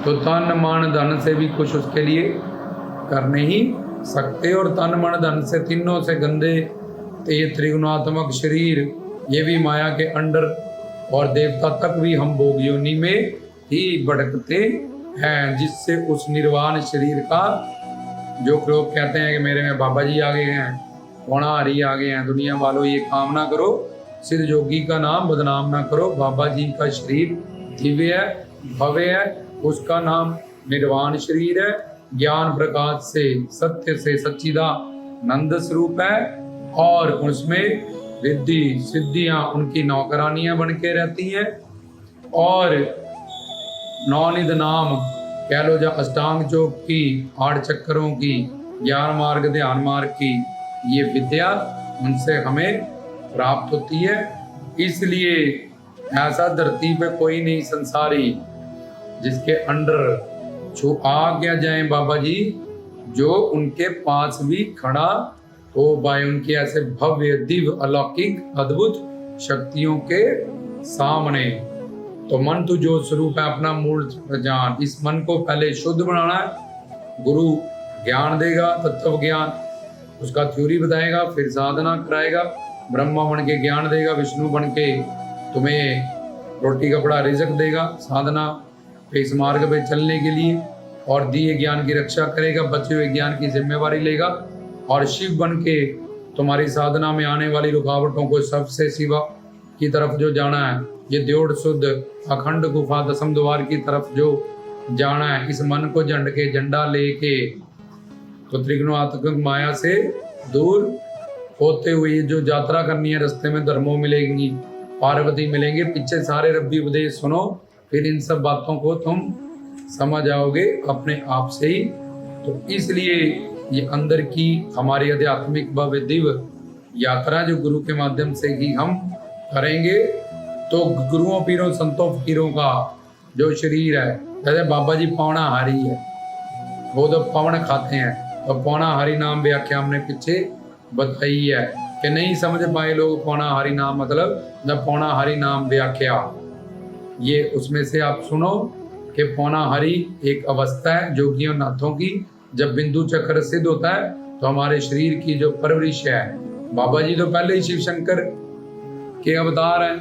तो तन मन धन से भी कुछ उसके लिए कर नहीं सकते। और तन मन धन से, तीनों से गंदे ये त्रिगुणात्मक शरीर, ये भी माया के अंडर, और देवता तक भी हम भोग योनि में ही भटकते हैं, जिससे उस निर्वाण शरीर का, जो लोग कहते हैं कि मेरे में बाबा जी आ गए हैं, पौना हरि आ गए हैं, दुनिया वालों ये काम ना करो, सिद्ध योगी का नाम बदनाम ना करो। बाबा जी का शरीर दिव्य है, भव्य है, उसका नाम निर्वाण शरीर है, ज्ञान प्रकाश से, सत्य से सच्चिदानंद स्वरूप है, और उसमें रिद्धि सिद्धियां उनकी नौकरानियां बन के रहती हैं। और नौनिध नाम कह लो, जो अष्टांग योग की, 8 चक्करों की, ज्ञान मार्ग ध्यान मार्ग की ये विद्या उनसे हमें प्राप्त होती है। इसलिए ऐसा धरती पे कोई नहीं संसारी जिसके अंडर जो आ गया जाए बाबा जी, जो उनके पास भी खड़ा हो पाए, उनके ऐसे भव्य दिव्य अलौकिक अद्भुत शक्तियों के सामने। तो मन तो जो स्वरूप है अपना मूल जान, इस मन को पहले शुद्ध बनाना है। गुरु ज्ञान देगा, तत्व ज्ञान, उसका थ्योरी बताएगा, फिर साधना कराएगा, ब्रह्मा बन के ज्ञान देगा, विष्णु बन के तुम्हें रोटी कपड़ा रिजक देगा साधना पे, इस मार्ग पे चलने के लिए, और दिए ज्ञान की रक्षा करेगा, बचे हुए ज्ञान की जिम्मेवारी लेगा, और शिव बन के तुम्हारी साधना में आने वाली रुकावटों को सबसे शिवा की तरफ जो जाना है, ये द्योड़ शुद्ध अखंड गुफा दसम द्वार की तरफ जो जाना है, इस मन को झंड के झंडा लेके, तो त्रिगुणात्मक माया से दूर होते हुए जो यात्रा करनी है, रास्ते में धर्मों मिलेंगी, पार्वती मिलेंगे, पीछे सारे रब्बी उपदेश सुनो, फिर इन सब बातों को तुम समझ आओगे अपने आप से ही। तो इसलिए ये अंदर की हमारी आध्यात्मिक भव्य दिव्य यात्रा जो गुरु के माध्यम से ही हम करेंगे, तो गुरुओं पीरों संतों फकीरों का जो शरीर है, जैसे बाबा जी पौना हारी है, वो तो पवन खाते हैं, तो पौना हरि नाम व्याख्या हमने पीछे बताई है कि नहीं समझ पाए लोग पौना हरि नाम मतलब, जब पौना हरि नाम व्याख्या ये उसमें से आप सुनो कि पौना हरि एक अवस्था है जोगियों नाथों की, जब बिंदु चक्र सिद्ध होता है तो हमारे शरीर की जो परवरिश है, बाबा जी तो पहले ही शिव शंकर के अवतार हैं,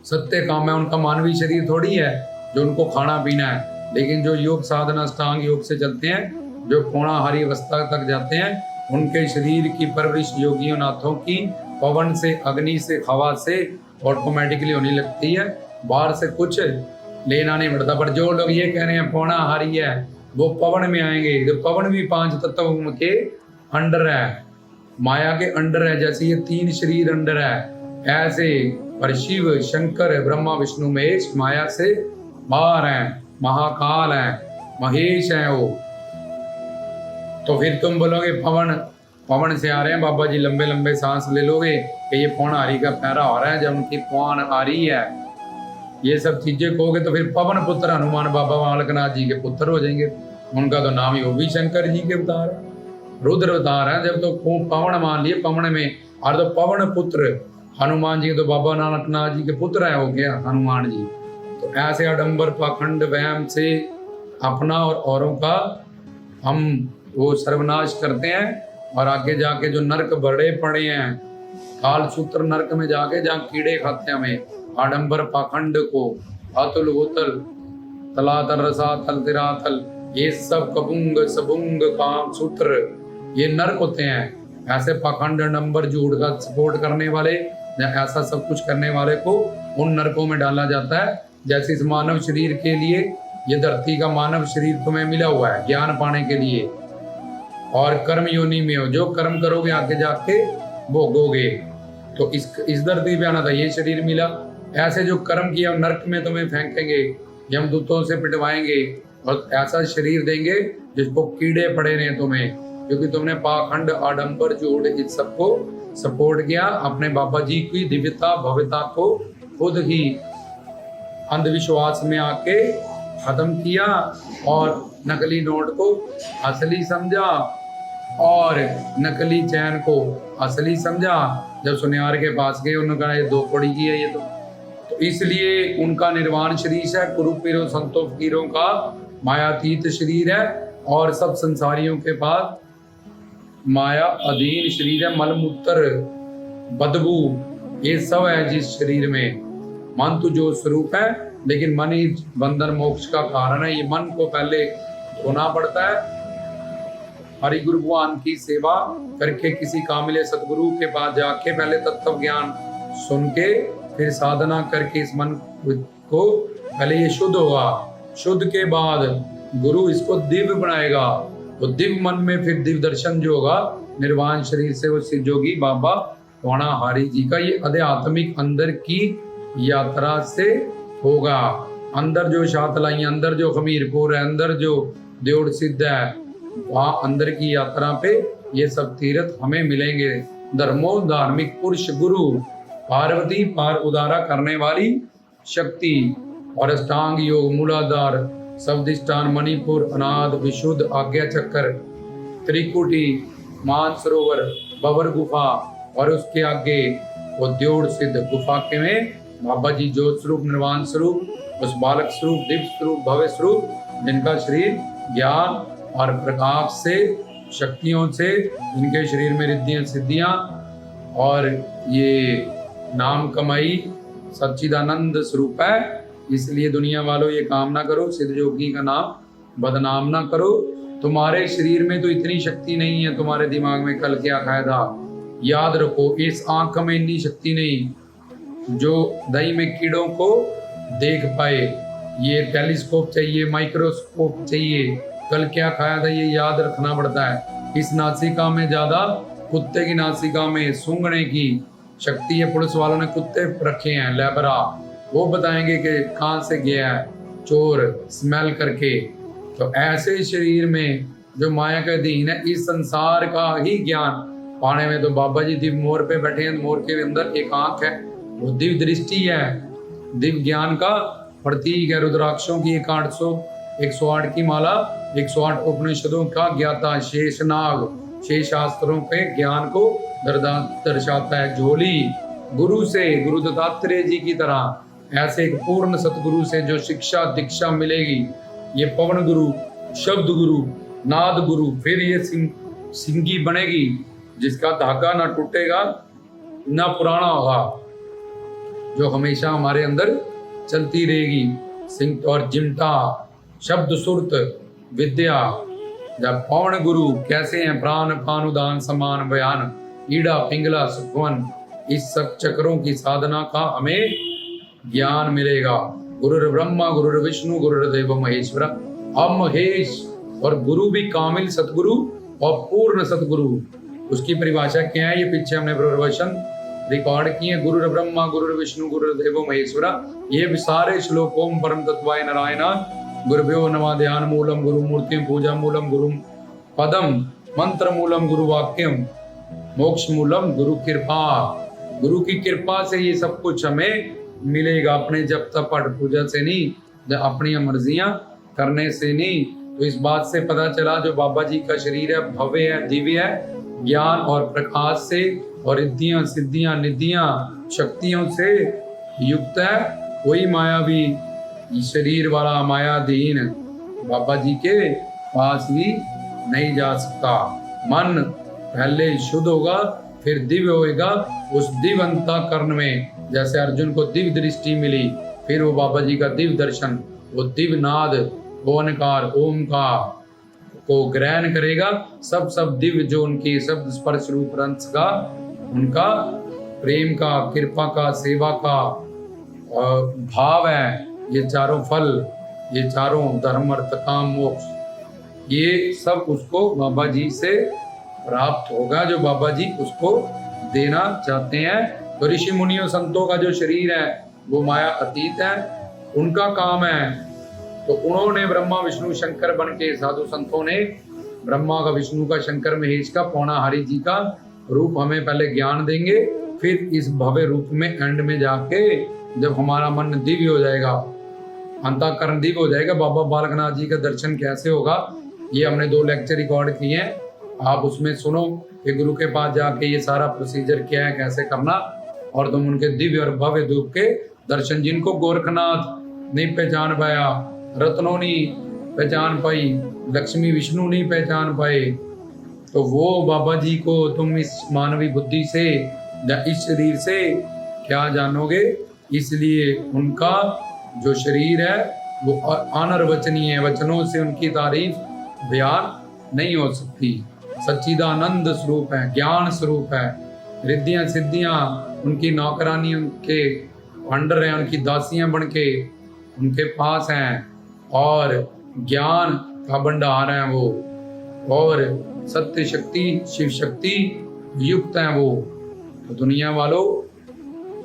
सत्य काम है, उनका मानवीय शरीर थोड़ी है जो उनको खाना पीना है, लेकिन जो योग साधना अष्टांग योग से चलते हैं, जो पौना हरि अवस्था तक जाते हैं, उनके शरीर की परवरिश योगियों नाथों की पवन से, अग्नि से, हवा से ऑटोमेटिकली होने लगती है, बाहर से कुछ लेना नहीं पड़ता। पर जो लोग ये कह रहे हैं पौना हरि है, वो पवन में आएंगे, तो पवन भी 5 तत्वों के अंडर है, माया के अंडर है, जैसे ये 3 शरीर अंडर है, ऐसे पर शिव शंकर ब्रह्मा विष्णु महेश माया से बाहर हैं, महाकाल हैं, महेश हैं वो। तो फिर तुम बोलोगे पवन से आ रहे हैं बाबा जी, लंबे लंबे सांस ले लोगे कि ये पौन हरि का पैरा हो रहा है, जब उनकी पौन आ रही है, ये सब चीजें कहोगे तो फिर पवन पुत्र हनुमान बाबा बालकनाथ जी के पुत्र हो जाएंगे, उनका तो नाम ही वो भी शंकर जी के अवतार है, रुद्र अवतार है। जब तो पवन मान लिए, पवन में और तो पवन पुत्र हनुमान जी तो बाबा नानकनाथ जी के पुत्र है, हो गया हनुमान जी। तो ऐसे आडंबर पाखंड वहम से अपना और औरों का हम वो सर्वनाश करते हैं, और आगे जाके जो नरक बड़े पड़े हैं, काल सूत्र नरक में जाके जहाँ कीड़े खाते हैं हमें, आडंबर पाखंड को, अतुल होतल तलातल रसातल तिरातल, ये सब कबुंग सबुंग काम सूत्र ये नरक होते हैं। ऐसे पाखंड नंबर झूठ का सपोर्ट करने वाले या ऐसा सब कुछ करने वाले को उन नरकों में डाला जाता है। जैसे इस मानव शरीर के लिए, ये धरती का मानव शरीर तुम्हें मिला हुआ है ज्ञान पाने के लिए, और कर्म योनि में हो, जो कर्म करोगे आगे जाके भोगोगे। तो इस धरती पे आना था, ये शरीर मिला, ऐसे जो कर्म किया नरक में तुम्हें फेंकेंगे, यमदूतों से पिटवाएंगे, और ऐसा शरीर देंगे जिसको कीड़े पड़े रहे तुम्हें, क्योंकि तुमने पाखंड आडंबर झूठ इस सबको सपोर्ट किया, अपने बाबा जी की दिव्यता भव्यता को खुद ही अंधविश्वास में आके खत्म किया, और नकली नोट को असली समझा, और नकली चैन को असली समझा। जब सुनियार के पास गए, उन्होंने कहा ये 2 कौड़ी की है ये तो तो इसलिए उनका निर्वाण शरीर है, गुरु पीरों संतों फकीरों का मायातीत शरीर है, और सब संसारियों के पास माया अधीन शरीर है। मलमूत्र बदबू ये सब है जिस शरीर में। मन तो जो स्वरूप है, लेकिन मन ही बंधन मोक्ष का कारण है। ये मन को पहले धोना पड़ता है। हरि गुरु भगवान की सेवा करके किसी कामिले सतगुरु के पास जाके पहले तत्व ज्ञान सुन के फिर साधना करके इस मन को पहले ये शुद्ध होगा। शुद्ध के बाद गुरु इसको दिव्य बनाएगा। तो दिव्य मन में फिर दिव्य दर्शन जो होगा निर्वाण शरीर से वो सिद्ध योगी बाबा पौना हरि जी का ये आध्यात्मिक अंदर की यात्रा से होगा। अंदर जो शातलाई, अंदर जो खमीरपुर है, अंदर जो देवड़ सिद्ध है, वहाँ अंदर की यात्रा पे ये सब तीर्थ हमें मिलेंगे। धर्मो धार्मिक पुरुष गुरु, पार्वती पार उदारा करने वाली शक्ति, और अष्टांग योग मूलाधार शब्दिष्टान मणिपुर अनाद विशुद्ध आज्ञा चक्कर त्रिकुटी मानसरोवर भंवर गुफा, और उसके आगे वो देवड़ सिद्ध गुफा के में बाबा जी ज्योत स्वरूप निर्वाण स्वरूप उस बालक स्वरूप दिव्य स्वरूप भव्य स्वरूप जिनका शरीर ज्ञान और प्रकाश से शक्तियों से इनके शरीर में रिद्धियां सिद्धियां और ये नाम कमाई सच्चिदानंद स्वरूप है। इसलिए दुनिया वालों ये काम ना करो, सिद्ध योगी का नाम बदनाम ना करो। तुम्हारे शरीर में तो इतनी शक्ति नहीं है, तुम्हारे दिमाग में कल क्या खाया था। याद रखो, इस आंख में इतनी शक्ति नहीं जो दही में कीड़ों को देख पाए। ये टेलीस्कोप चाहिए, माइक्रोस्कोप चाहिए। कल क्या खाया था ये याद रखना पड़ता है। इस नासिका में ज्यादा कुत्ते की नासिका में सूंघने की शक्ति है। पुलिस वालों ने कुत्ते रखे हैं लेबरा, वो बताएंगे कि कहाँ से गया है चोर स्मेल करके। तो ऐसे शरीर में जो माया के अधीन है, इस संसार का ही ज्ञान पाने में तो बाबा जी दिव्य मोर पे बैठे हैं। मोर के अंदर एक आंख है, वो दिव्य दृष्टि है, दिव्य ज्ञान का प्रतीक है। रुद्राक्षों की 108 की माला, 108 उपनिषदों का ज्ञाता शेषनाग, शेष शास्त्रों के ज्ञान को दर्शाता है। झोली गुरु से, गुरु दत्तात्रेय जी की तरह ऐसे एक पूर्ण सतगुरु से जो शिक्षा दीक्षा मिलेगी। ये पवन गुरु, शब्द गुरु, नाद गुरु, फिर ये सिंगी बनेगी जिसका धागा ना टूटेगा ना पुराना होगा, जो हमेशा हमारे अंदर चलती रहेगी। सिंह और चिमटा, शब्द सुरत विद्या। जब पवन गुरु कैसे हैं, प्राण पानुदान समान बयान, ईड़ा पिंगला सुखवन, इस सब चक्रों की साधना का हमें ज्ञान मिलेगा। गुरु ब्रह्मा गुरु विष्णु गुरुदेव महेश्वर। अब महेश और गुरु भी कामिल सतगुरु और पूर्ण सतगुरु, उसकी परिभाषा क्या है ये पीछे हमने प्रवचन रिकॉर्ड किए। गुरु ब्रह्मा गुरु विष्णु गुरुदेव महेश्वर, ये भी सारे श्लोक ओम परम तत्वाय नारायण गुरुभ्यो नमः ध्यान मूलम गुरु मूर्ति पूजा मूलम गुरु पदम मंत्र मूलम गुरु वाक्यम मोक्ष मूलम गुरु कृपा। गुरु की कृपा से ये सब कुछ हमें मिलेगा, अपने जब तक पाठ पूजा से नहीं, अपनी मर्जियां करने से नहीं। तो इस बात से पता चला जो बाबा जी का शरीर है भव्य है, दिव्य है, ज्ञान और प्रकाश से और रिद्धियां सिद्धियां निधियां शक्तियों से युक्त है। कोई मायावी शरीर वाला मायाधीन बाबा जी के पास भी नहीं जा सकता। मन पहले शुद्ध होगा फिर दिव्य होएगा। उस दिव्य अंतःकरण में जैसे अर्जुन को दिव्य दृष्टि मिली, फिर वो बाबा जी का दिव्य दर्शन, वो दिव्य नाद, ओंकार ओम का को ग्रहण करेगा। सब दिव्य जो उनकी शब्द स्पर्श रूप रंस का, उनका प्रेम का, कृपा का, सेवा का भाव है। ये चारों फल, ये चारों धर्म अर्थ काम मोक्ष, ये सब उसको बाबा जी से प्राप्त होगा जो बाबा जी उसको देना चाहते हैं। तो ऋषि मुनियों संतों का जो शरीर है वो माया अतीत है, उनका काम है। तो उन्होंने ब्रह्मा विष्णु शंकर बन के, साधु संतों ने ब्रह्मा का, विष्णु का, शंकर महेश का, पौना हरि जी का रूप हमें पहले ज्ञान देंगे। फिर इस भव्य रूप में एंड में जाके जब हमारा मन दिव्य हो जाएगा, अंतःकरण दिव्य हो जाएगा, बाबा बालकनाथ जी का दर्शन कैसे होगा ये हमने 2 लेक्चर रिकॉर्ड किए हैं, आप उसमें सुनो कि गुरु के पास जाके ये सारा प्रोसीजर क्या है, कैसे करना, और तुम उनके दिव्य और भव्य रूप के दर्शन जिनको गोरखनाथ नहीं पहचान पाया, रत्नों नहीं पहचान पाई, लक्ष्मी विष्णु नहीं पहचान पाए, तो वो बाबा जी को तुम इस मानवी बुद्धि से या इस शरीर से क्या जानोगे। इसलिए उनका जो शरीर है वो अनर्वचनीय, वचनों से उनकी तारीफ बयान नहीं हो सकती। सच्चिदानंद स्वरूप है, ज्ञान स्वरूप है, रिद्धियां सिद्धियां उनकी नौकरानी उनके अंडर हैं, उनकी दासियां बन के उनके पास हैं, और ज्ञान का भंडार है वो, और सत्य शक्ति शिव शक्ति युक्त है वो। तो दुनिया वालों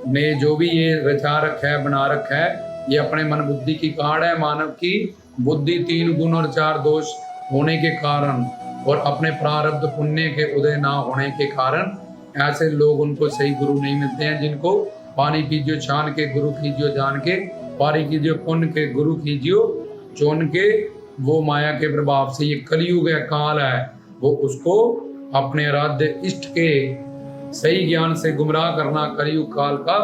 ने जो भी ये रचा रखा है, बना रखा है, ये अपने मन बुद्धि की काढ़ है। मानव की बुद्धि 3 गुण और 4 दोष होने के कारण और अपने प्रारब्ध पुण्य के उदय ना होने के कारण ऐसे लोग, उनको सही गुरु नहीं मिलते हैं। जिनको पानी कीजियो छान के, गुरु कीजियो जान के, पारी कीजियो पुण्य के, गुरु कीजियो चुन के, वो माया के प्रभाव से, ये कलयुग है, काल है, वो उसको अपने आराध्य इष्ट के सही ज्ञान से गुमराह करना कलयुग काल का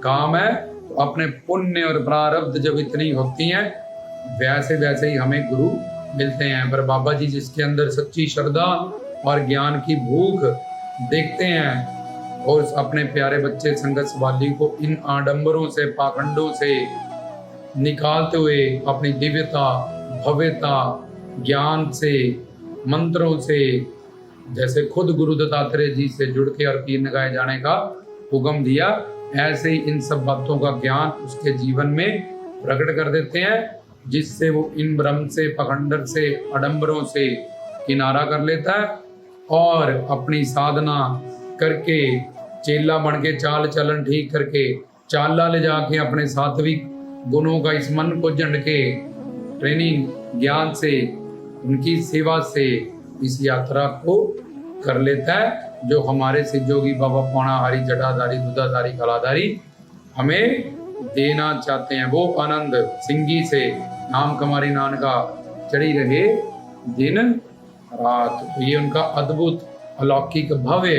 काम है। तो अपने पुण्य और प्रारब्ध जब इतनी होती हैं, वैसे वैसे ही हमें गुरु मिलते हैं। पर बाबा जी जिसके अंदर सच्ची श्रद्धा और ज्ञान की भूख देखते हैं और अपने प्यारे बच्चे संगत सवाली को इन आडंबरों से, पाखंडों से निकालते हुए अपनी दिव्यता, भव्यता, ज्ञान से, मंत्रों से, जैसे खुद गुरु दत्तात्रेय जी से जुड़ के और कीर्तन गाए जाने का हुक्म दिया, ऐसे ही इन सब बातों का ज्ञान उसके जीवन में प्रकट कर देते हैं, जिससे वो इन भ्रम से, पखंडर से, आडंबरों से किनारा कर लेता है और अपनी साधना करके, चेला बन के, चाल चलन ठीक करके, चाला ले जाके अपने सात्विक गुणों का इस मन को झंड के ट्रेनिंग ज्ञान से, उनकी सेवा से इस यात्रा को कर लेता है, जो हमारे सिद्धयोगी बाबा पौणाहारी, जटाधारी, दुधाधारी, कलाधारी हमें देना चाहते हैं। वो आनंद सिंगी से नाम कमारी नानका चढ़ी रहे दिन रात। तो ये उनका अद्भुत अलौकिक भव्य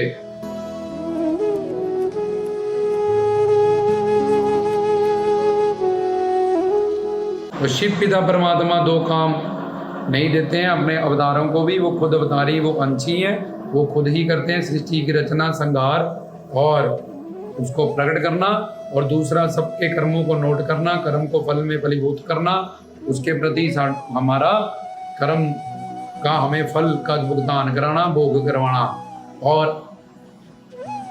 तो शिव पिता परमात्मा 2 काम नहीं देते हैं अपने अवतारों को भी। वो खुद अवतारी, वो अंशी हैं, वो खुद ही करते हैं सृष्टि की रचना, संहार और उसको प्रकट करना, और दूसरा सबके कर्मों को नोट करना, कर्म को फल में फलीभूत करना, उसके प्रति हमारा कर्म का हमें फल का भुगतान कराना, भोग करवाना। और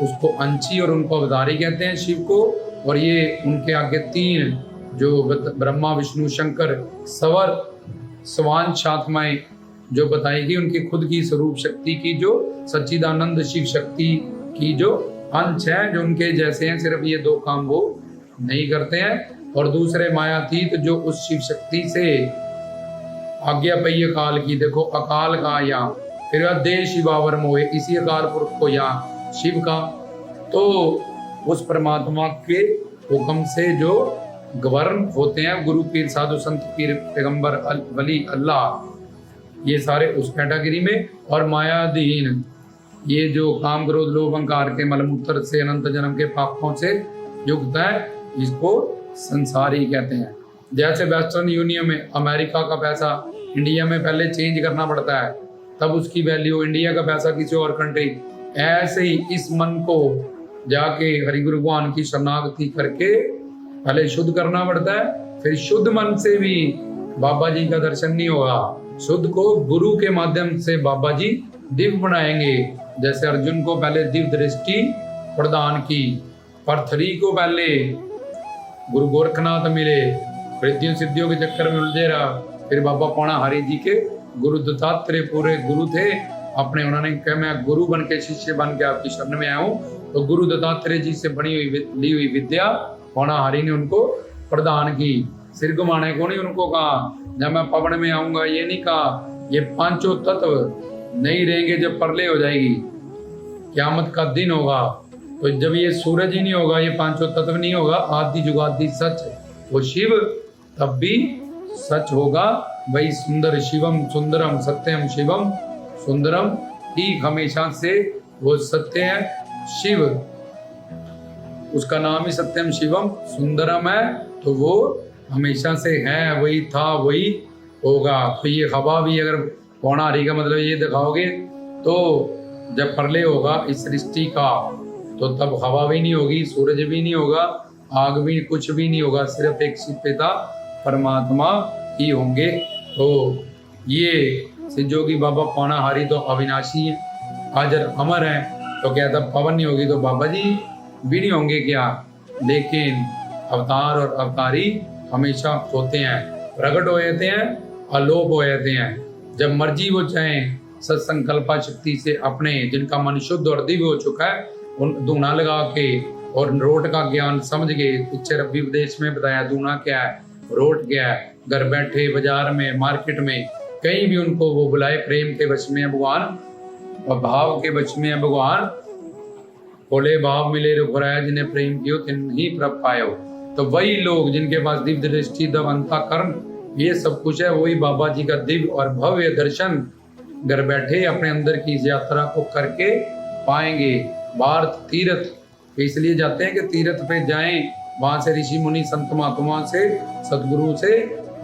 उसको अंशी और उनको अवतारी कहते हैं शिव को। और ये उनके आगे 3 जो ब्रह्मा विष्णु शंकर सवर स्वांश आत्माएं जो बताई गई, उनकी खुद की स्वरूप शक्ति की जो सच्चिदानंद शिव शक्ति की जो अंश है, जो उनके जैसे हैं, सिर्फ ये 2 काम वो नहीं करते हैं। और दूसरे मायातीत जो उस शिव शक्ति से आज्ञा पई अकाल की, देखो अकाल का यहाँ फिर देह शिवावर मोहे, इसी अकाल पुरुष को यहाँ शिव का, तो उस परमात्मा के हुक्म से जो गवर्न होते हैं, गुरु पीर साधु संत पीर पैगंबर वली अल्लाह, ये सारे उस कैटेगरी में। और मायाधीन ये जो काम क्रोध लोभ अहंकार के मलमूत्र से, अनंत जन्म के पापों से युक्त है, इसको संसारी कहते हैं। जैसे वेस्टर्न यूनियन में अमेरिका का पैसा इंडिया में पहले चेंज करना पड़ता है, तब उसकी वैल्यू, इंडिया का पैसा किसी और कंट्री, ऐसे ही इस मन को जाके हरि गुरु भगवान की शरणागति करके पहले शुद्ध करना पड़ता है। फिर शुद्ध मन से भी बाबा जी का दर्शन नहीं होगा, शुद्ध को गुरु के माध्यम से बाबा जी दिव्य बनाएंगे। जैसे अर्जुन को पहले दिव्य दृष्टि प्रदान की, पृथ्वी को पहले गुरु गोरखनाथ मिले, रिद्धियों सिद्धियों के चक्कर में उलझे रहा, फिर बाबा पौणाहारी जी के गुरु दत्तात्रेय पूरे गुरु थे अपने, उन्होंने कहा मैं गुरु बन के, शिष्य बन के आपकी शरण में आया हूँ। तो गुरु दत्तात्रेय जी से बनी हुई ली हुई विद्या पौणाहारी ने उनको प्रदान की। सिर घुमाने को नहीं उनको कहा, जब मैं पवन में आऊंगा ये नहीं कहा। ये 5 तत्व नहीं रहेंगे जब प्रलय हो जाएगी, क़यामत का दिन होगा, तो जब ये सूरज ही नहीं होगा, ये 5 तत्व नहीं होगा, आदि जुगादि सच वो शिव तब भी सच होगा। वही सुंदर शिवम सुंदरम सत्यम शिवम सुंदरम, ठीक हमेशा से वो सत्य है शिव। उसका नाम ही सत्यम शिवम सुंदरम है, तो वो हमेशा से है, वही था वही होगा। तो ये हवा भी अगर पौना हरि का मतलब ये दिखाओगे तो जब प्रलय होगा इस सृष्टि का, तो तब हवा भी नहीं होगी, सूरज भी नहीं होगा, आग भी, कुछ भी नहीं होगा, सिर्फ एक शिव पिता परमात्मा ही होंगे। तो ये सिद्धयोगी बाबा पौना हरि तो अविनाशी है, हाजर अमर है। तो क्या तब पवन नहीं होगी तो बाबा जी भी नहीं होंगे क्या? लेकिन अवतार और अवतारी हमेशा होते हैं, प्रकट हो जाते हैं, अलोप हो जाते हैं। जब मर्जी वो चाहें सत्संकल्पा शक्ति से अपने, जिनका मन शुद्ध और दिव्य हो चुका है, उन दूना लगा के और रोट का ज्ञान समझ गए। पिक्चर अभी उपदेश में बताया दूना क्या है, रोट क्या है। घर बैठे बाजार में, मार्केट में, कहीं भी उनको वो बुलाए, प्रेम के वश में है भगवान और भाव के वश में है भगवान। बोले भाव मिले रुखराया, जिन्हें प्रेम कियो तिन ही प्रभ पायो। तो वही लोग जिनके पास दिव्य दृष्टि, दवंता कर्म, ये सब कुछ है, वही बाबा जी का दिव्य और भव्य दर्शन घर बैठे अपने अंदर की इस यात्रा को करके पाएंगे। भारत तीर्थ इसलिए जाते हैं कि तीर्थ पे जाएं, वहां से ऋषि मुनि संत महात्मा से, सदगुरु से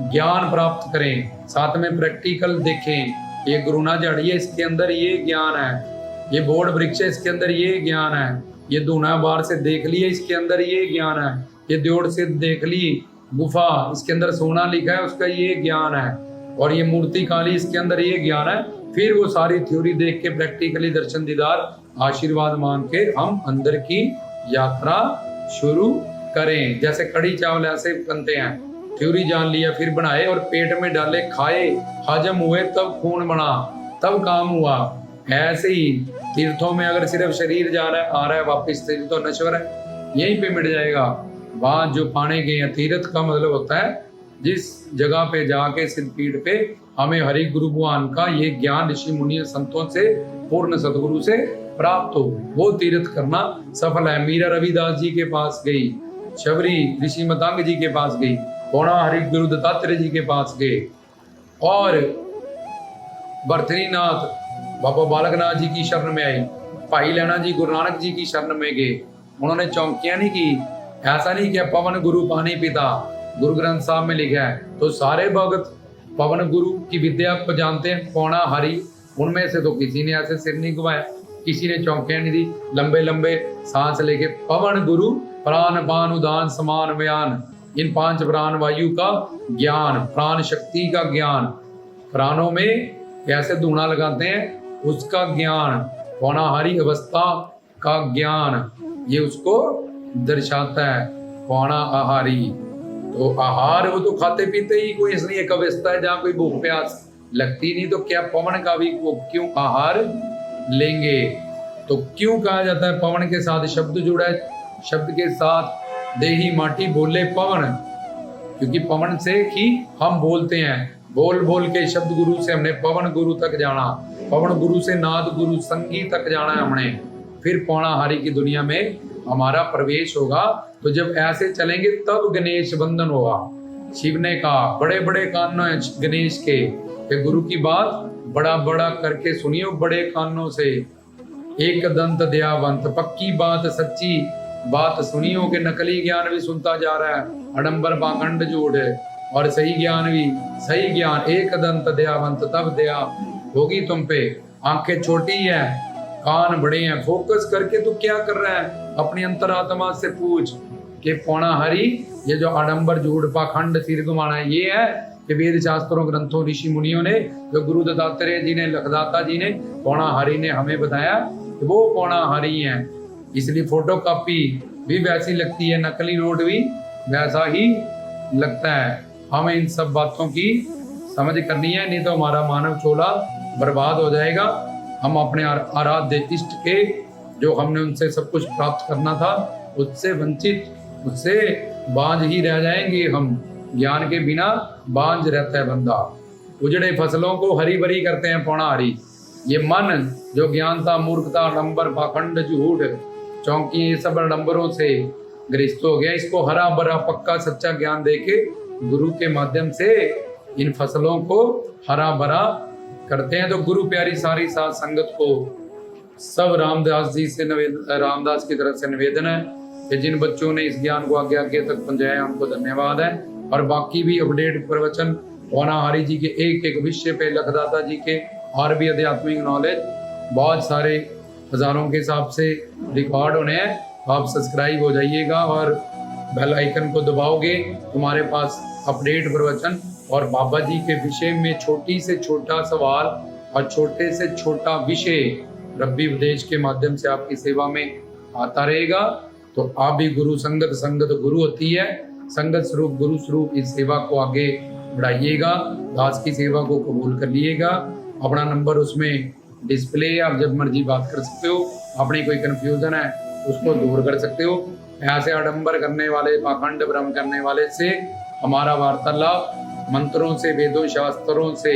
ज्ञान प्राप्त करें, साथ में प्रैक्टिकल देखें। ये गुरुना झाड़ी है, इसके अंदर ये ज्ञान है, ये बोर्ड वृक्ष है, इसके अंदर ये ज्ञान है, ये दूना बार से देख लिए, इसके अंदर ये ज्ञान है, ये द्योड़ से देख ली गुफा, इसके अंदर सोना लिखा है, उसका ये ज्ञान है, और ये मूर्ति काली, इसके अंदर ये ज्ञान है। फिर वो सारी थ्योरी देख के प्रैक्टिकली दर्शन दीदार आशीर्वाद मांग के हम अंदर की यात्रा शुरू करें। जैसे कड़ी चावल ऐसे बनते हैं, थ्योरी जान लिया, फिर बनाए और पेट में डाले, खाए, हजम हुए, तब खून बना, तब काम हुआ। ऐसे ही तीर्थों में अगर सिर्फ शरीर जा रहा है, आ रहा है वापिस, तो नश्वर है, यहीं पे मिट जाएगा। वहां जो पाने गए हैं, तीर्थ का मतलब होता है जिस जगह पे जाके सिद्धपीठ पे हमें हरि गुरु भगवान का ये ज्ञान ऋषि मुनि संतों से, पूर्ण सदगुरु से प्राप्त हो, वो तीर्थ करना सफल है। मीरा रविदास जी के पास गई, शबरी ऋषि मतंग जी के पास गई, पौना हरि गुरु दत्तात्रेय जी के पास गए, और बरथरीनाथ बाबा बालकनाथ जी की शरण में आई, भाई लैना जी गुरु नानक जी की शरण में गए। उन्होंने चौंकियां नहीं की, ऐसा नहीं किया पवन गुरु पानी पिता, गुरु ग्रंथ साहब में लिखा है। तो सारे भगत पवन गुरु की विद्या को जानते हैं, पौना हरि, उनमें से तो किसी ने ऐसे सिर नहीं घुमाया, किसी ने चौंकियां नहीं दी, लंबे लंबे सांस लेके पवन गुरु प्राण पान उदान समान बयान, इन 5 प्राण वायु का ज्ञान, प्राण शक्ति का ज्ञान, प्राणों में कैसे धूना लगाते हैं उसका ज्ञान, पौना हरि अवस्था का ज्ञान, ये उसको दर्शाता है पौना आहारी। तो आहार वो तो खाते पीते ही, कोई इसलिए एक अवस्था है जहाँ कोई भूख प्यास लगती नहीं, तो क्या पवन का भी वो क्यों आहार लेंगे? तो क्यों कहा जाता है पवन के साथ शब्द जुड़ा है, शब्द के साथ देही माटी बोले पवन, क्योंकि पवन से ही हम बोलते हैं, बोल बोल के शब्द गुरु से हमने पवन गुरु तक जाना, पवन गुरु से नाद गुरु संगीत तक जाना है हमने, फिर पौना हरि की दुनिया में हमारा प्रवेश होगा। तो जब ऐसे चलेंगे तब गणेश बंधन होगा। शिव ने कहा बड़े बड़े कानों हैं गणेश के गुरु की बात बड़ा बड़ा करके सुनियो बड़े कानों से, एक दंत दयावंत, पक्की बात सच्ची बात सुनियो के नकली ज्ञान भी सुनता जा रहा है, अडंबर पाखंड झूठ है, और सही ज्ञान भी, सही ज्ञान एक दंत दयावंत, तब दया होगी तुम पे। आंखें छोटी है, कान बड़े हैं, फोकस करके तू क्या कर रहा है, अपनी अंतरात्मा से पूछ कि पौना हरि, ये जो आडंबर झूठ पाखंड सिर घुमाना है, ये है कि वेद शास्त्रों ग्रंथों ऋषि मुनियों ने, जो गुरु दत्तात्रेय जी ने, लखदाता जी ने, पौना हरि ने हमें बताया कि वो पौना हरि है। इसलिए फोटो कॉपी भी वैसी लगती है, नकली नोट भी वैसा ही लगता है। हमें इन सब बातों की समझ करनी है, नहीं तो हमारा मानव चोला बर्बाद हो जाएगा। हम अपने आराध्य इष्ट के, जो हमने उनसे सब कुछ प्राप्त करना था, उससे वंचित, उससे बांझ ही रह जाएंगे हम। ज्ञान के बिना बांझ रहता है बंदा। उजड़े फसलों को हरी भरी करते हैं पौना हरि। ये मन जो ज्ञानता, मूर्खता, आडंबर, पाखंड, झूठ, चौंकी, ये सब आडंबरों से ग्रस्त हो गया, इसको हरा भरा पक्का सच्चा ज्ञान देके गुरु के माध्यम से इन फसलों को हरा भरा करते हैं। तो गुरु प्यारी सारी साथ संगत को सब रामदास जी से रामदास की तरफ से निवेदन है कि जिन बच्चों ने इस ज्ञान को आगे आगे तक पहुंचाया उनको धन्यवाद है। और बाकी भी अपडेट प्रवचन होनाहारी जी के एक एक विषय पे, लखदाता जी के और भी आध्यात्मिक नॉलेज बहुत सारे हजारों के हिसाब से रिकॉर्ड होने हैं। आप सब्सक्राइब हो जाइएगा और बेल आइकन को दबाओगे, तुम्हारे पास अपडेट प्रवचन और बाबा जी के विषय में छोटी से छोटा सवाल और छोटे से छोटा विषय रब्बी उपदेश के माध्यम से आपकी सेवा में आता रहेगा। तो आप भी गुरु संगत, संगत गुरु होती है, संगत स्वरूप गुरु स्वरूप इस सेवा को आगे बढ़ाइएगा। दास की सेवा को कबूल कर लिएगा। अपना नंबर उसमें डिस्प्ले है, आप जब मर्जी बात कर सकते हो। अपनी कोई कंफ्यूजन है उसको दूर कर सकते हो। ऐसे आडंबर करने वाले, पाखंड भ्रम करने वाले से हमारा वार्तालाप मंत्रों से, वेदों शास्त्रों से,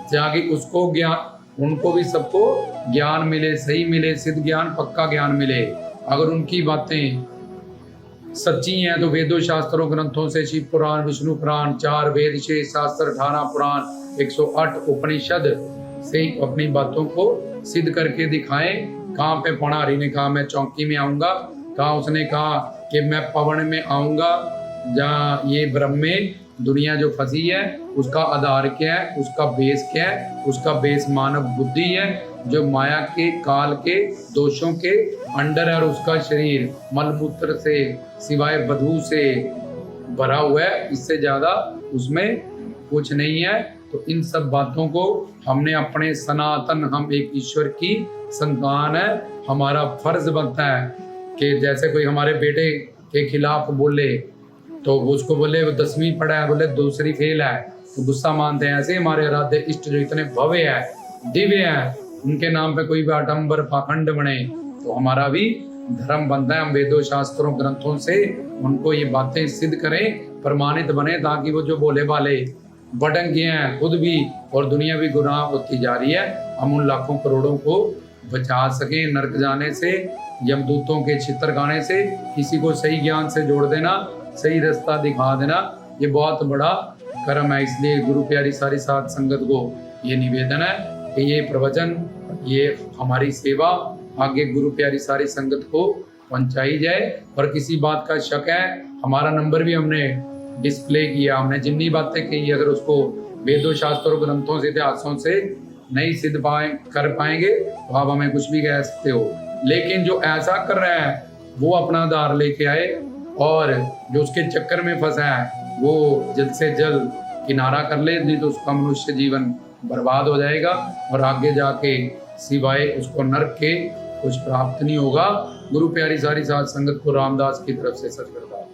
ताकि उसको ज्ञान, उनको भी सबको ज्ञान मिले, सही मिले, सिद्ध ज्ञान, पक्का ज्ञान मिले। अगर उनकी बातें सच्ची हैं तो वेदों शास्त्रों ग्रंथों से, शिव पुराण, विष्णु पुराण, 4 वेद, 6 शास्त्र, 18 पुराण, 108 उपनिषद से अपनी बातों को सिद्ध करके दिखाएं। कहाँ पे पणारी ने कहा मैं चौकी में आऊंगा, कहाँ उसने कहा कि मैं पवन में आऊंगा। जहाँ ये ब्रह्म में दुनिया जो फंसी है उसका आधार क्या है, उसका बेस क्या है? उसका बेस मानव बुद्धि है जो माया के, काल के, दोषों के अंडर है। और उसका शरीर मलमूत्र से सिवाय बदबू से भरा हुआ है, इससे ज्यादा उसमें कुछ नहीं है। तो इन सब बातों को हमने अपने सनातन, हम एक ईश्वर की संतान है, हमारा फर्ज बनता है कि जैसे कोई हमारे बेटे के खिलाफ बोले तो उसको बोले वो 10वीं पढ़ा है, बोले दूसरी फेल है, तो गुस्सा मानते हैं। ऐसे हमारे आराध्य इष्ट जो इतने भव्य है, दिव्य है, उनके नाम पे कोई भी आडंबर पाखंड बने तो हमारा भी धर्म बनता है। हम वेदों शास्त्रों ग्रंथों से उनको ये बातें सिद्ध करें, प्रमाणित बने, ताकि वो जो बोले वाले भटक गए हैं खुद भी और दुनिया भी गुनाह होती जा रही है, हम उन लाखों करोड़ों को बचा सके नरक जाने से, यमदूतों के छितर खाने से। किसी को सही ज्ञान से जोड़ देना, सही रास्ता दिखा देना, ये बहुत बड़ा कर्म है। इसलिए गुरु प्यारी सारी साध संगत को ये निवेदन है कि ये प्रवचन, ये हमारी सेवा आगे गुरु प्यारी सारी संगत को पहुंचाई जाए। और किसी बात का शक है, हमारा नंबर भी हमने डिस्प्ले किया। हमने जितनी बातें कही, अगर उसको वेदों शास्त्रों ग्रंथों से, इतिहासों से नहीं सिद्ध कर पाएंगे तो आप हमें कुछ भी कह सकते हो। लेकिन जो ऐसा कर रहा है वो अपना आधार लेके आए, और जो उसके चक्कर में फंसा है वो जल्द से जल्द किनारा कर ले, नहीं तो उसका मनुष्य जीवन बर्बाद हो जाएगा और आगे जाके सिवाय उसको नरक के कुछ प्राप्त नहीं होगा। गुरु प्यारी सारी साध संगत को रामदास की तरफ से सत करता है।